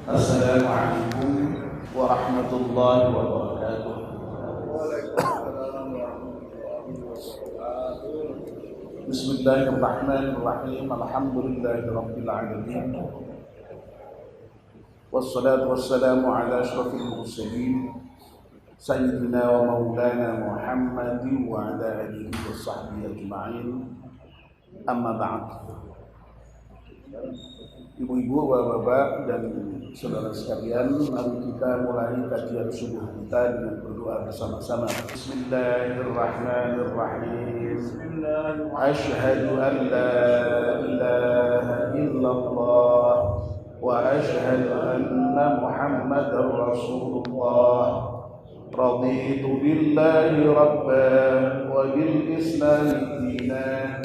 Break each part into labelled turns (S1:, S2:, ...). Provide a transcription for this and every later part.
S1: Assalamualaikum warahmatullahi wabarakatuh. Bismillahirrahmanirrahim. Alhamdulillahirabbil alamin. Wassalatu wassalamu ala asyrafil mursalin sayyidina wa maulana Muhammadin wa ala alihi wa sahbihi ajma'in. Amma ba'd. Ibu-ibu, bapak-bapak, dan saudara sekalian, mari kita mulai kajian subuh kita dengan berdoa bersama-sama. Bismillahirrahmanirrahim. Asyhadu an la ilaha illallah wa asyhadu anna Muhammadar Rasulullah. Raditu billahi rabban wa bil islami dinan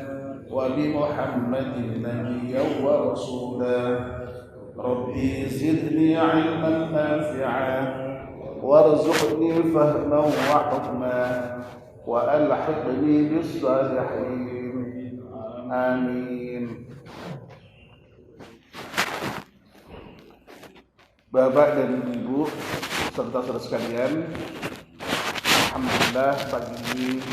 S1: wa bi Muhammadin nabiyyan wa rasulan. Rabbi zidni ilman nafi'an warzuqni fahman wa hukman wa alhiqni bis salihin. Amin. Bapak dan Ibu serta saudara sekalian, alhamdulillah pagi ini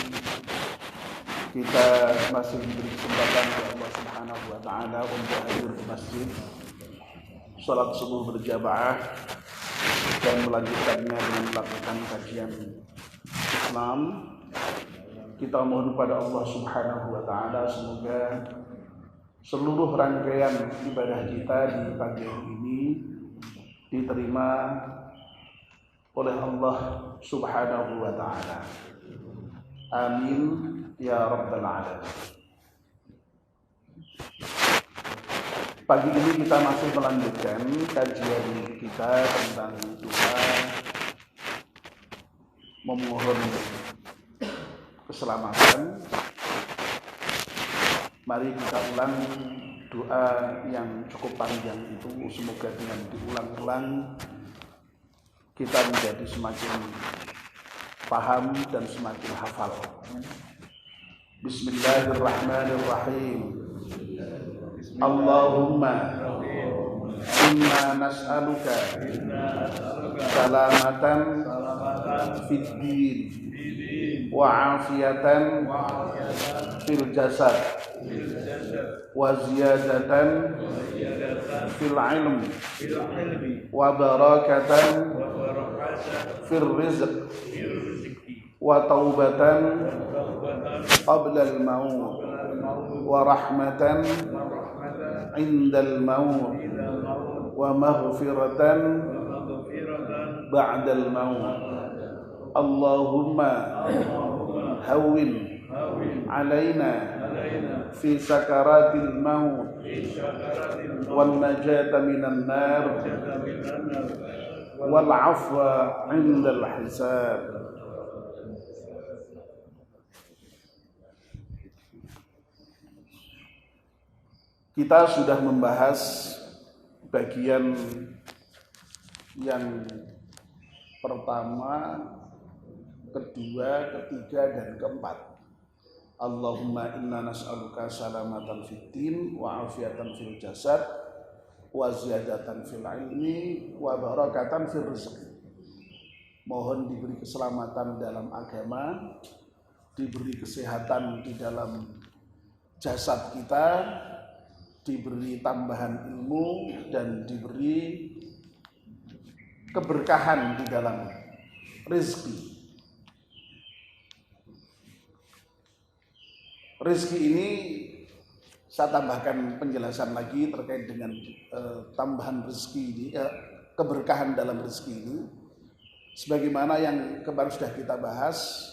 S1: kita masih diberi kesempatan oleh Allah Subhanahu wa taala untuk hadir di masjid, salat subuh berjamaah dan melanjutkannya dengan melakukan kajian Islam. Kita mohon kepada Allah Subhanahu wa taala semoga seluruh rangkaian ibadah kita di pagi ini diterima oleh Allah Subhanahu wa taala. Amin ya rabbal alamin. Pagi ini kita masih melanjutkan kajian kita tentang doa memohon keselamatan. Mari kita ulang doa yang cukup panjang itu, semoga dengan diulang-ulang kita menjadi semakin paham dan semakin hafal. Bismillahirrahmanirrahim. Allahumma inna nas'aluka salamatan fid din wa afiyatan fil jasad wa ziyadatan fil ilm wa barakatan fil rizq wa taubatan qabla al-maut wa rahmatan indal maut wa maghfiratan ba'dal maut. Allahumma hawwin alaina fi sakaratil maut wan najata minan nar wal afwa indal hisab. Kita sudah membahas bagian yang pertama, kedua, ketiga, dan keempat. Allahumma inna nas'aluka salamatan fid din wa afiyatan fil jasad wa ziyadatan fil ilmi wa barakatan fil rizq. Mohon diberi keselamatan dalam agama, diberi kesehatan di dalam jasad kita, diberi tambahan ilmu, dan diberi keberkahan di dalam rezeki. Rezeki ini saya tambahkan penjelasan lagi terkait dengan tambahan rezeki ini, keberkahan dalam rezeki ini. Sebagaimana yang kemarin sudah kita bahas,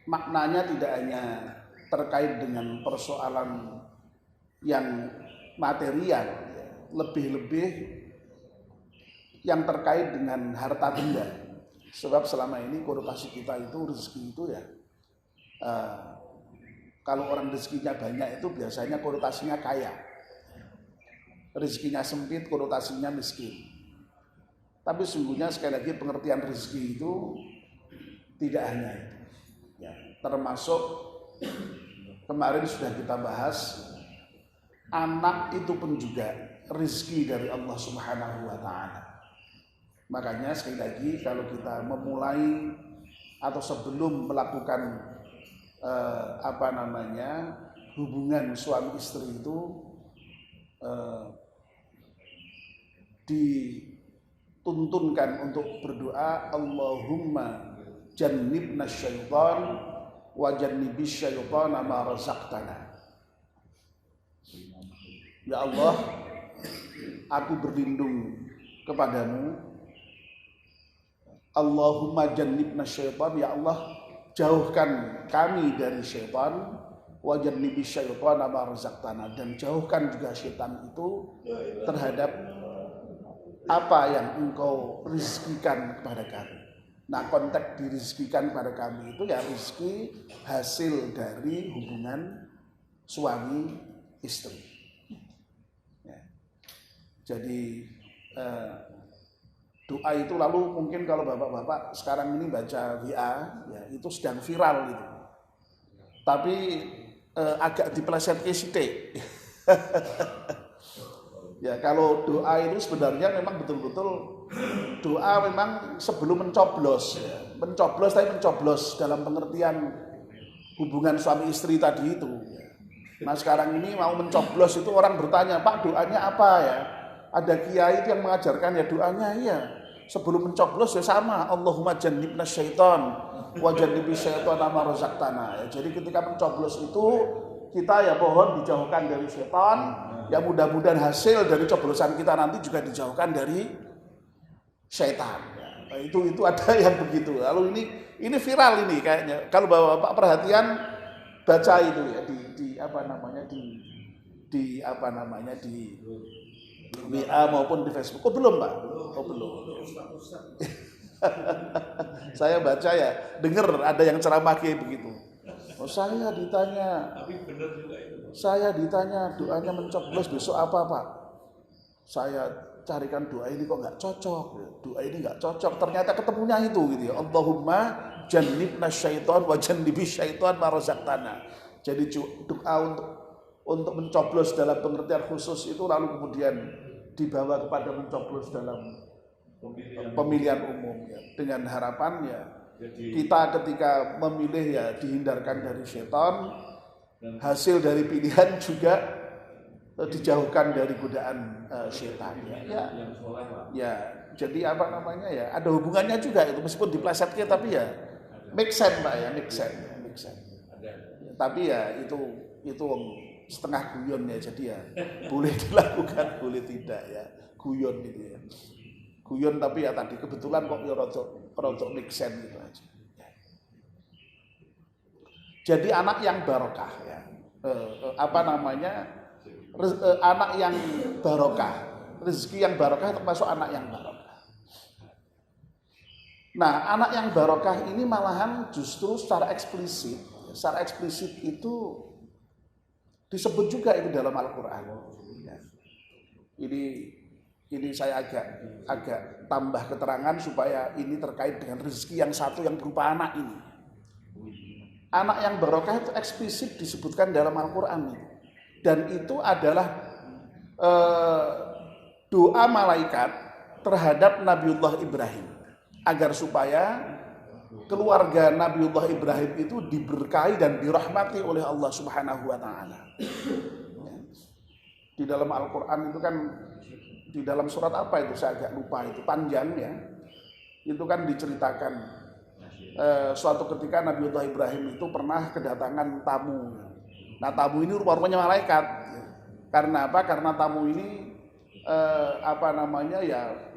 S1: maknanya tidak hanya terkait dengan persoalan yang material, lebih-lebih yang terkait dengan harta benda. Sebab selama ini konotasi kita itu rezeki itu ya, kalau orang rezekinya banyak itu biasanya konotasinya kaya, rezekinya sempit konotasinya miskin. Tapi sungguhnya sekali lagi pengertian rezeki itu tidak hanya itu, ya, termasuk kemarin sudah kita bahas, anak itu pun juga rizki dari Allah Subhanahu wa Ta'ala. Makanya sekali lagi kalau kita memulai atau sebelum melakukan hubungan suami istri itu dituntunkan untuk berdoa, Allahumma jannibna syaitan wa jannibis syaitana ma razaqtana. Ya Allah, aku berlindung kepadamu. Allahumma jannibna syaitan, ya Allah jauhkan kami dari syaitan, wa jannibis syaitana ma razaqtana, dan jauhkan juga syaitan itu terhadap apa yang engkau rizkikan kepada kami. Nah, konteks dirizkikan kepada kami itu ya rizki hasil dari hubungan suami istri. Ya. Jadi doa itu lalu mungkin kalau bapak-bapak sekarang ini baca WA, ya itu sedang viral gitu. Tapi agak dipeleset sithik. Ya kalau doa itu sebenarnya memang betul-betul doa memang sebelum mencoblos, ya. Mencoblos dalam pengertian hubungan suami istri tadi itu. Nah sekarang ini mau mencoblos itu orang bertanya, Pak doanya apa ya? Ada kiai itu yang mengajarkan ya doanya iya. Sebelum mencoblos ya sama, Allahumma jannibna syaitan wa jannibis syaitana ma razaqtana. Ya, jadi ketika mencoblos itu kita ya mohon dijauhkan dari syaitan, ya mudah-mudahan hasil dari coblosan kita nanti juga dijauhkan dari syaitan. Ya, nah, itu ada yang begitu. Lalu ini viral ini kayaknya. Kalau Bapak perhatian baca itu ya di WA maupun di Facebook. Oh belum Pak? Oh belum. Saya baca ya, dengar ada yang ceramah kayak begitu. Oh saya ditanya doanya mencoblos besok apa Pak? Saya carikan doa ini kok nggak cocok. Doa ini nggak cocok. Ternyata ketemunya itu gitu ya. Allahumma jannibna syaitan wa jannibis syaitan ma razaqtana. Jadi doa untuk mencoblos dalam pengertian khusus itu lalu kemudian dibawa kepada mencoblos dalam pemilihan umum ya. Dengan harapan ya kita ketika memilih ya dihindarkan dari setan, hasil dari pilihan juga dijauhkan dari godaan setan ya. Jadi ada hubungannya juga itu meskipun diplesetkan tapi ya make sense Pak ya, make sense. Tapi ya itu setengah guyon ya, jadi ya boleh dilakukan boleh tidak ya, guyon gitu ya, guyon tapi ya tadi kebetulan kok ya rodok make sense gitu aja. Jadi anak yang barokah ya, anak yang barokah, rezeki yang barokah termasuk anak yang barokah. Nah anak yang barokah ini malahan justru secara eksplisit itu disebut juga itu dalam Al-Quran. Ini saya agak tambah keterangan supaya ini terkait dengan rezeki yang satu yang berupa anak ini. Anak yang barokah itu eksplisit disebutkan dalam Al-Quran. Dan itu adalah doa malaikat terhadap Nabiullah Ibrahim. Agar supaya keluarga Nabiullah Ibrahim itu diberkahi dan dirahmati oleh Allah Subhanahu wa Ta'ala. Di dalam Al-Quran itu kan, di dalam surat apa itu saya agak lupa, itu panjang ya. Itu kan diceritakan suatu ketika Nabiullah Ibrahim itu pernah kedatangan tamu. Nah tamu ini rupa-rupanya malaikat. Karena apa? Karena tamu ini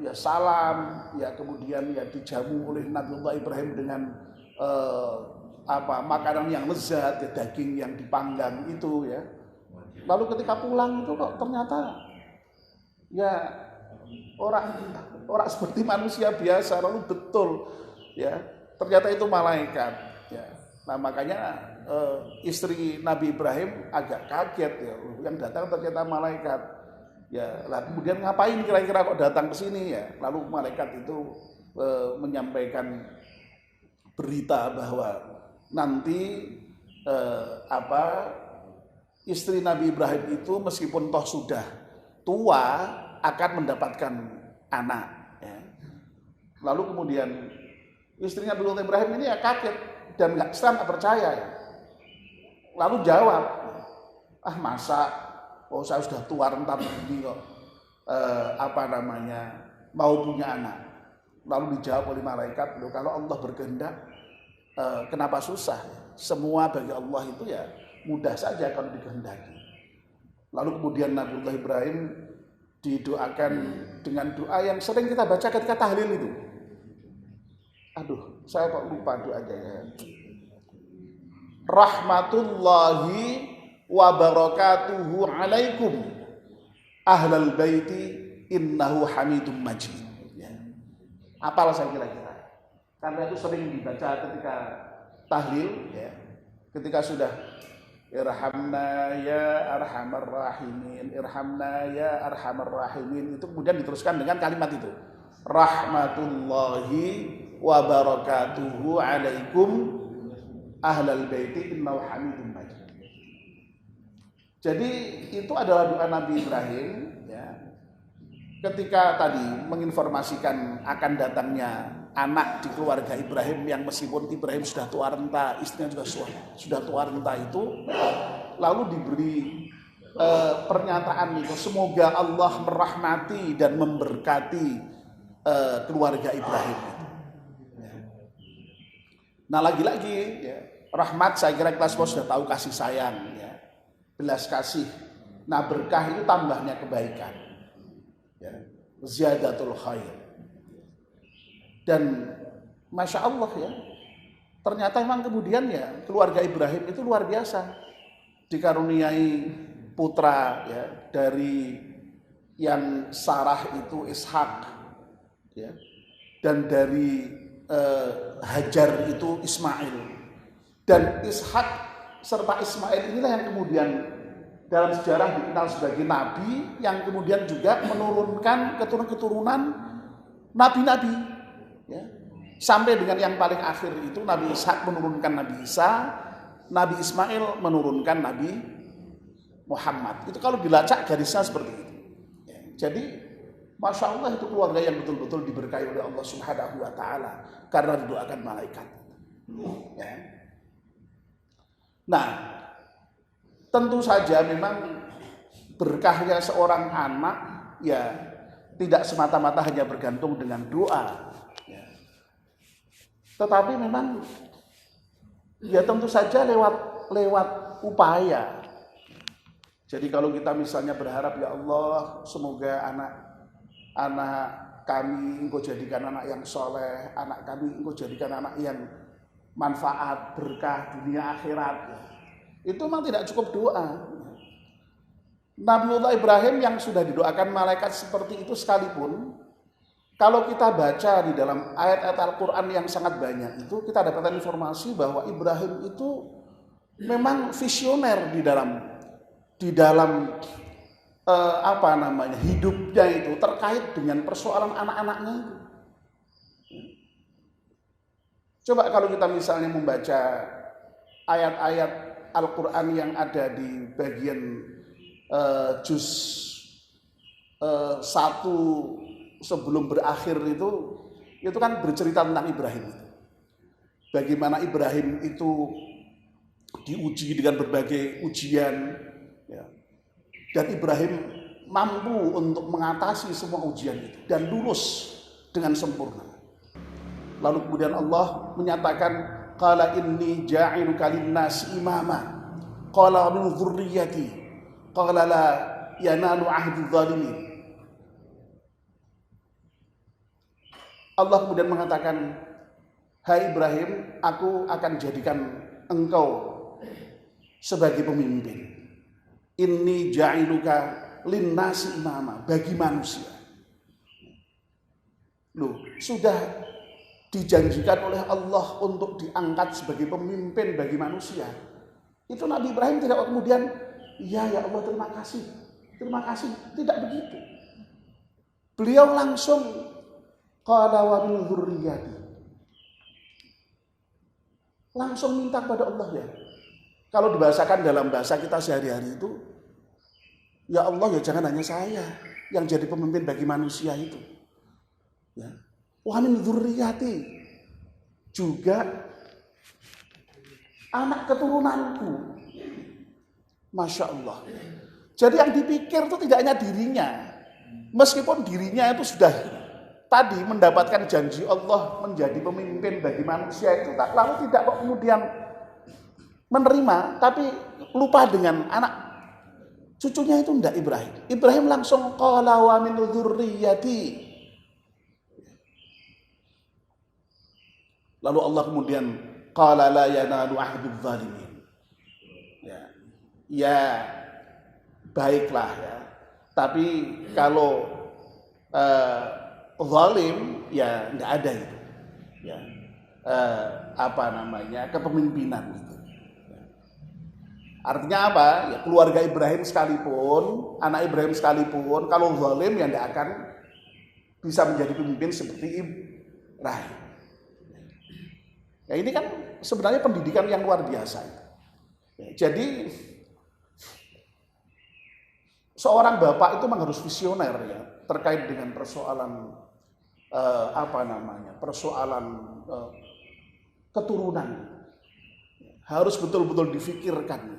S1: ya salam ya, kemudian ya dijamu oleh Nabiullah Ibrahim dengan makanan yang lezat ya, daging yang dipanggang itu ya. Lalu ketika pulang itu kok ternyata ya orang seperti manusia biasa, lalu betul ya ternyata itu malaikat ya. Nah makanya istri Nabi Ibrahim agak kaget ya, yang datang ternyata malaikat. Ya, lah kemudian ngapain kira-kira kok datang ke sini ya? Lalu malaikat itu menyampaikan berita bahwa nanti istri Nabi Ibrahim itu meskipun toh sudah tua akan mendapatkan anak. Ya. Lalu kemudian istrinya Nabi Ibrahim ini ya kaget dan Islam nggak percaya. Ya. Lalu jawab, masa saya sudah tua renta begini kok mau punya anak. Lalu dijawab oleh malaikat, kalau Allah berkehendak kenapa susah? Semua bagi Allah itu ya mudah saja kalau dikehendaki. Lalu kemudian Nabiullah Ibrahim didoakan dengan doa yang sering kita baca ketika tahlil itu. Saya kok lupa doanya ya. Rahmatullahi wa barakatuhu alaikum ahlal baiti innahu hamidum majid. Ya. Apalah saya kira-kira. Karena itu sering dibaca ketika tahlil, ya. Ketika sudah irhamna ya arhamar rahimin, irhamna ya arhamar rahimin, itu kemudian diteruskan dengan kalimat itu. Rahmatullahi wa barakatuhu alaikum ahlal baiti innahu hamidum majid. Jadi itu adalah doa Nabi Ibrahim, ya, ketika tadi menginformasikan akan datangnya anak di keluarga Ibrahim yang meskipun Ibrahim sudah tua renta, istrinya juga sudah tua renta itu, lalu diberi pernyataan itu, semoga Allah merahmati dan memberkati keluarga Ibrahim. Nah lagi-lagi ya, rahmat saya kira kita semua sudah tahu kasih sayang, ya, belas kasih. Nah berkah itu tambahnya kebaikan, ya, ziyadatul khair. Dan masya Allah ya, ternyata memang kemudian ya keluarga Ibrahim itu luar biasa, dikaruniai putra ya dari yang Sarah itu Ishak, ya, dan dari Hajar itu Ismail, dan Ishak serta Ismail inilah yang kemudian dalam sejarah dikenal sebagai nabi yang kemudian juga menurunkan keturunan nabi-nabi, ya. Sampai dengan yang paling akhir itu Nabi Ishak menurunkan Nabi Isa, Nabi Ismail menurunkan Nabi Muhammad. Itu kalau dilacak garisnya seperti itu, ya. Jadi masya Allah itu keluarga yang betul-betul diberkahi oleh Allah Subhanahu wa Ta'ala karena didoakan malaikat. Ya. Nah, tentu saja memang berkahnya seorang anak ya tidak semata-mata hanya bergantung dengan doa. Ya. Tetapi memang ya tentu saja lewat upaya. Jadi kalau kita misalnya berharap ya Allah semoga anak kami Engkau jadikan anak yang soleh, anak kami Engkau jadikan anak yang manfaat, berkah dunia akhirat. Itu memang tidak cukup doa. Nabiullah Ibrahim yang sudah didoakan malaikat seperti itu sekalipun, kalau kita baca di dalam ayat-ayat Al-Quran yang sangat banyak itu, kita dapatkan informasi bahwa Ibrahim itu memang visioner di dalam hidupnya itu terkait dengan persoalan anak-anaknya itu. Coba kalau kita misalnya membaca ayat-ayat Al-Quran yang ada di bagian juz 1 sebelum berakhir itu kan bercerita tentang Ibrahim itu. Bagaimana Ibrahim itu diuji dengan berbagai ujian, ya. Dan Ibrahim mampu untuk mengatasi semua ujian itu dan lulus dengan sempurna. Lalu kemudian Allah menyatakan, qala inni ja'iluka lin-nasi imama. Qala min dzurriyyati. Qala la yanalu 'ahdi dzalimin. Allah kemudian mengatakan, hai Ibrahim, aku akan jadikan engkau sebagai pemimpin. Inni ja'iluka lin-nasi imama, bagi manusia. Loh, sudah dijanjikan oleh Allah untuk diangkat sebagai pemimpin bagi manusia. Itu Nabi Ibrahim tidak kemudian, ya Allah terima kasih. Tidak begitu. Beliau langsung qala wa min dzurriyyati. Langsung minta kepada Allah ya. Kalau dibahasakan dalam bahasa kita sehari-hari itu, Ya Allah, ya jangan hanya saya yang jadi pemimpin bagi manusia itu. Ya. Wa min dzurriyyati, juga anak keturunanku. Masya Allah. Jadi yang dipikir itu tidak hanya dirinya. Meskipun dirinya itu sudah tadi mendapatkan janji Allah menjadi pemimpin bagi manusia itu, lalu tidak kok kemudian menerima, tapi lupa dengan anak cucunya itu enggak Ibrahim. Ibrahim langsung qala wa min dzurriyyati. Lalu Allah kemudian qala la yanalu ahdudz zalimin. Ya, baiklah ya. Tapi kalau zalim ya enggak ada itu. Ya. Kepemimpinan itu. Artinya apa? Ya, keluarga Ibrahim sekalipun, anak Ibrahim sekalipun, kalau zalim ya tidak akan bisa menjadi pemimpin seperti Ibrahim. Ya, ini kan sebenarnya pendidikan yang luar biasa. Ya, jadi seorang bapak itu memang harus visioner ya terkait dengan persoalan keturunan. Harus betul-betul difikirkan.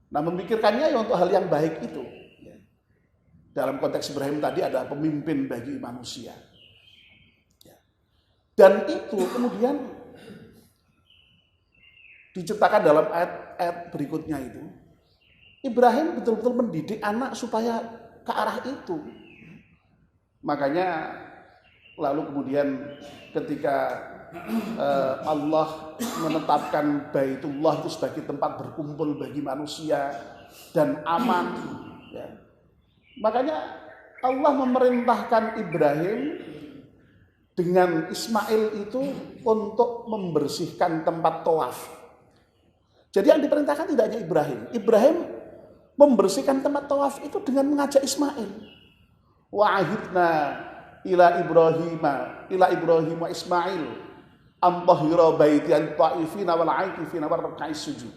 S1: Nah, memikirkannya ya untuk hal yang baik itu. Dalam konteks Ibrahim tadi adalah pemimpin bagi manusia. Dan itu kemudian diciptakan dalam ayat-ayat berikutnya itu. Ibrahim betul-betul mendidik anak supaya ke arah itu. Makanya lalu kemudian ketika Allah menetapkan Baitullah itu sebagai tempat berkumpul bagi manusia dan aman, ya. Makanya Allah memerintahkan Ibrahim dengan Ismail itu untuk membersihkan tempat tawaf. Jadi yang diperintahkan tidak hanya Ibrahim. Ibrahim membersihkan tempat tawaf itu dengan mengajak Ismail. Wa ahidna ila Ibrahim wa Ismail antahira baiti al-ta'ifina wal 'akifina war ruk'is sujud.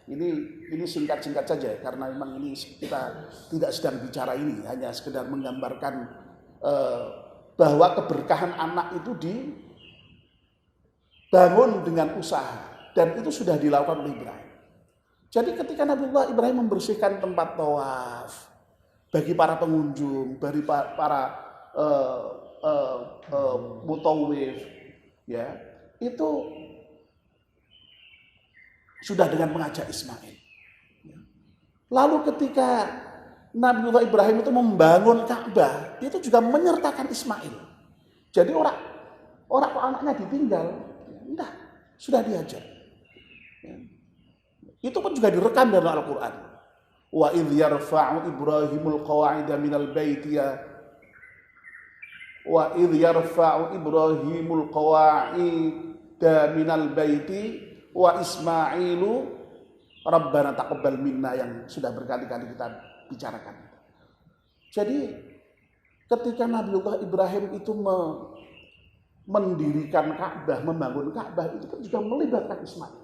S1: Ini singkat-singkat saja karena memang ini kita tidak sedang bicara ini, hanya sekedar menggambarkan bahwa keberkahan anak itu dibangun dengan usaha dan itu sudah dilakukan oleh Ibrahim. Jadi ketika Nabiullah Ibrahim membersihkan tempat tawaf bagi para pengunjung, bagi para mutawif, ya, itu sudah dengan mengajak Ismail. Lalu ketika Nabiullah Ibrahim itu membangun Ka'bah, itu juga menyertakan Ismail. Jadi orang kok anaknya ditinggal, enggak, sudah diajak. Itu pun juga direkam dalam Al-Quran. Wa idh yarfa'u Ibrahimul qawa'ida minal baiti wa idh yarfa'u Ibrahimul qawa'ida minal baiti wa Ismailu Rabbana taqabbal minna, yang sudah berkali-kali kita bicarakan. Jadi ketika Nabiullah Ibrahim itu mendirikan Ka'bah, membangun Ka'bah, itu juga melibatkan Ismail.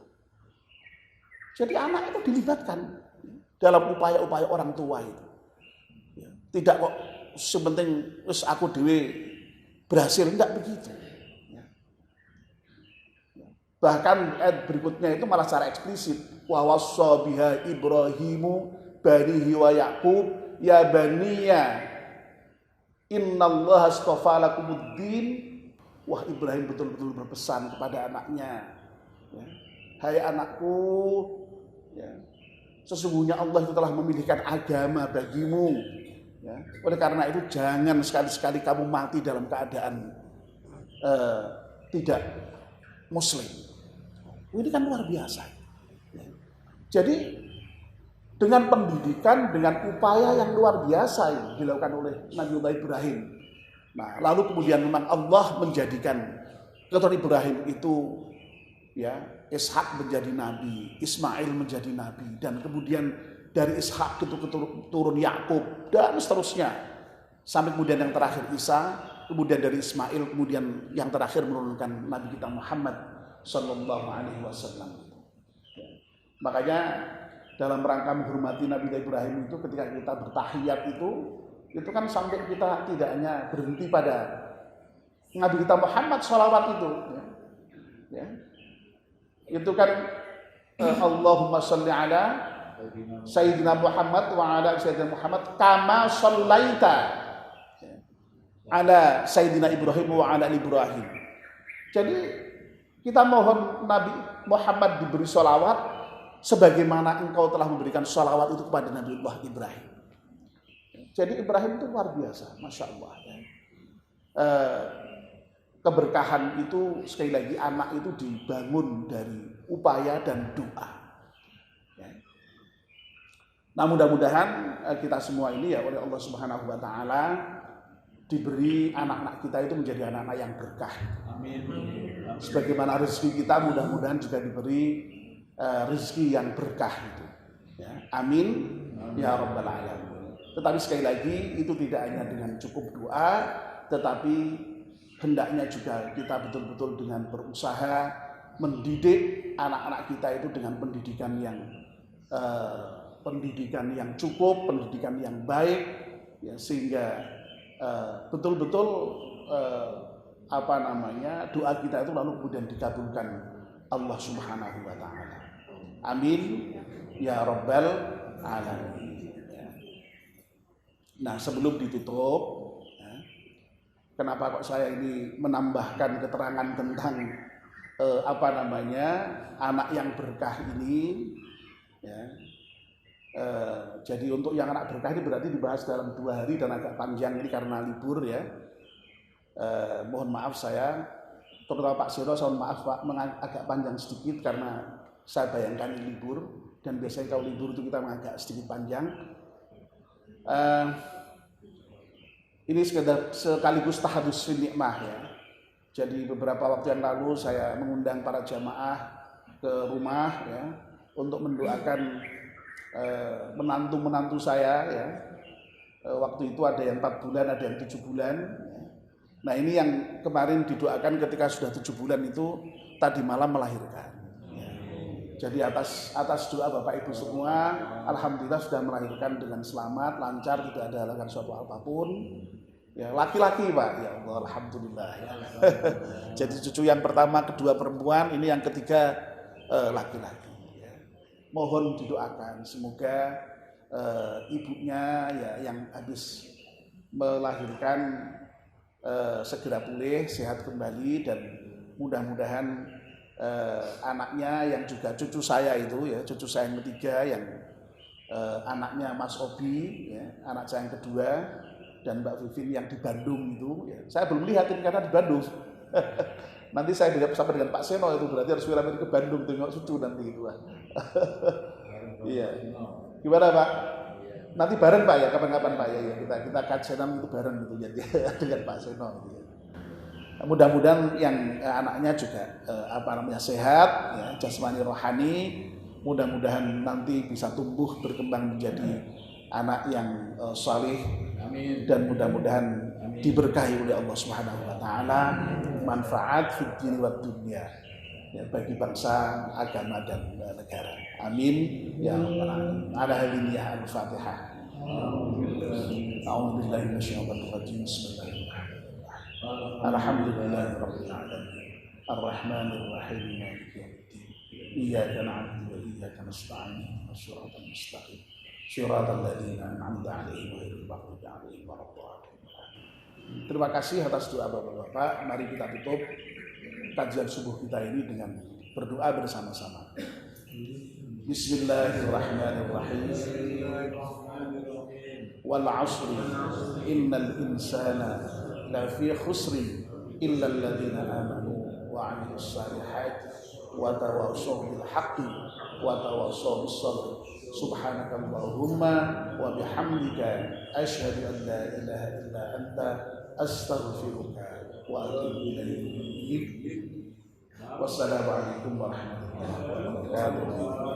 S1: Jadi anak itu dilibatkan dalam upaya-upaya orang tua itu. Tidak kok sepenting wis aku dhewe berhasil, enggak begitu. Bahkan ayat berikutnya itu malah secara eksplisit, wa wassa biha Ibrahimu banihi wa Yaqub ya baniya innallaha astafa lakumuddin. Wah, Ibrahim betul-betul berpesan kepada anaknya, ya, hai anakku, ya, sesungguhnya Allah itu telah memilihkan agama bagimu, ya. Oleh karena itu jangan sekali-sekali kamu mati dalam keadaan tidak muslim. Ini kan luar biasa, ya. Jadi dengan pendidikan, dengan upaya yang luar biasa yang dilakukan oleh Nabiullah Ibrahim. Nah, lalu kemudian memang Allah menjadikan keturunan Ibrahim itu, ya, Ishak menjadi nabi, Ismail menjadi nabi, dan kemudian dari Ishak itu turun Yakub dan seterusnya sampai kemudian yang terakhir Isa, kemudian dari Ismail kemudian yang terakhir menurunkan Nabi kita Muhammad Sallallahu Alaihi Wasallam. Makanya dalam rangka menghormati Nabi Ibrahim itu ketika kita bertahiyat itu kan sampai kita tidak hanya berhenti pada Nabi kita Muhammad sholawat itu, ya. Itu kan Allahumma sholli ala Sayyidina Muhammad wa ala Sayyidina Muhammad kama shallaita ala Sayyidina Ibrahim wa ala Ibrahim. Jadi kita mohon Nabi Muhammad diberi sholawat sebagaimana engkau telah memberikan sholawat itu kepada Nabi Allah Ibrahim. Jadi Ibrahim itu luar biasa, Masya Allah. Keberkahan itu sekali lagi anak itu dibangun dari upaya dan doa. Nah mudah-mudahan kita semua ini ya oleh Allah Subhanahu Wa Taala diberi anak-anak kita itu menjadi anak-anak yang berkah. Amin. Sebagaimana rezeki kita mudah-mudahan juga diberi rezeki yang berkah itu. Ya. Amin. Ya Rabbal Alamin. Tetapi sekali lagi itu tidak hanya dengan cukup doa, tetapi hendaknya juga kita betul-betul dengan berusaha mendidik anak-anak kita itu dengan pendidikan yang cukup, pendidikan yang baik, ya, sehingga betul-betul doa kita itu lalu kemudian dikabulkan Allah Subhanahu Wa Taala. Amin ya Rabbal Alamin. Nah sebelum ditutup, kenapa kok saya ini menambahkan keterangan tentang anak yang berkah ini, ya. Jadi untuk yang anak berkah ini berarti dibahas dalam 2 hari dan agak panjang ini karena libur ya. Mohon maaf saya, terutama Pak Siro, mohon maaf Pak agak panjang sedikit karena saya bayangkan ini libur dan biasanya kalau libur itu kita agak sedikit panjang. Ini sekaligus tahadus fil nikmah ya. Jadi beberapa waktu yang lalu saya mengundang para jamaah ke rumah ya untuk mendoakan menantu-menantu saya ya. Waktu itu ada yang 4 bulan, ada yang 7 bulan. Nah ini yang kemarin didoakan ketika sudah 7 bulan itu tadi malam melahirkan. Jadi atas doa Bapak Ibu semua, alhamdulillah sudah melahirkan dengan selamat, lancar, tidak ada halangan suatu apapun. Ya laki-laki Pak, ya Allah, alhamdulillah. Ya. Jadi cucu yang pertama, kedua perempuan, ini yang ketiga laki-laki. Mohon didoakan semoga ibunya ya yang habis melahirkan segera pulih, sehat kembali dan mudah-mudahan anaknya yang juga cucu saya itu ya, cucu saya yang ketiga yang anaknya Mas Obi ya, anak saya yang kedua dan Mbak Vivin yang di Bandung itu ya. Saya belum lihat ini karena di Bandung. Nanti saya bersama dengan Pak Seno itu berarti harus ke Bandung tengok cucu nanti itu. Iya. Gimana Pak? Nanti bareng Pak ya, kapan-kapan Pak ya, kita kajian itu bareng gitu ya dengan Pak Seno gitu ya. Mudah-mudahan yang anaknya juga sehat ya, jasmani rohani, mudah-mudahan nanti bisa tumbuh berkembang menjadi anak yang salih dan mudah-mudahan diberkahi oleh Allah Subhanahu Wa Taala, manfaat fid din wad dunya ya, bagi bangsa, agama dan negara. Amin ya rabbal alamin. Ala hadhihi al-Fatihah. A'udzu billahi minasyaitonir rajim. Bismillahirrahmanirrahim. Alhamdulillahirabbil alamin. Arrahmanir rahim. Maliki yaumiddin. Iyyaka na'budu wa iyyaka nasta'in. Shiratal mustaqim. Shiratal ladzina an'amta 'alaihim ghairil maghdubi 'alaihim waladdallin. Terima kasih atas doa Bapak-bapak. Mari kita tutup kajian subuh kita ini dengan berdoa bersama-sama. Bismillahirrahmanirrahim. Wal 'ashri innal insana lafi khusrin illa alladhina amanu wa 'amilus salihati wa tawassaw bil haqqi wa tawassaw bis sabr. Subhanakallahumma wa bihamdika asyhadu an la ilaha illa anta astaghfiruka wa atubu ilaik. Wassalamualaikum warahmatullahi wabarakatuh.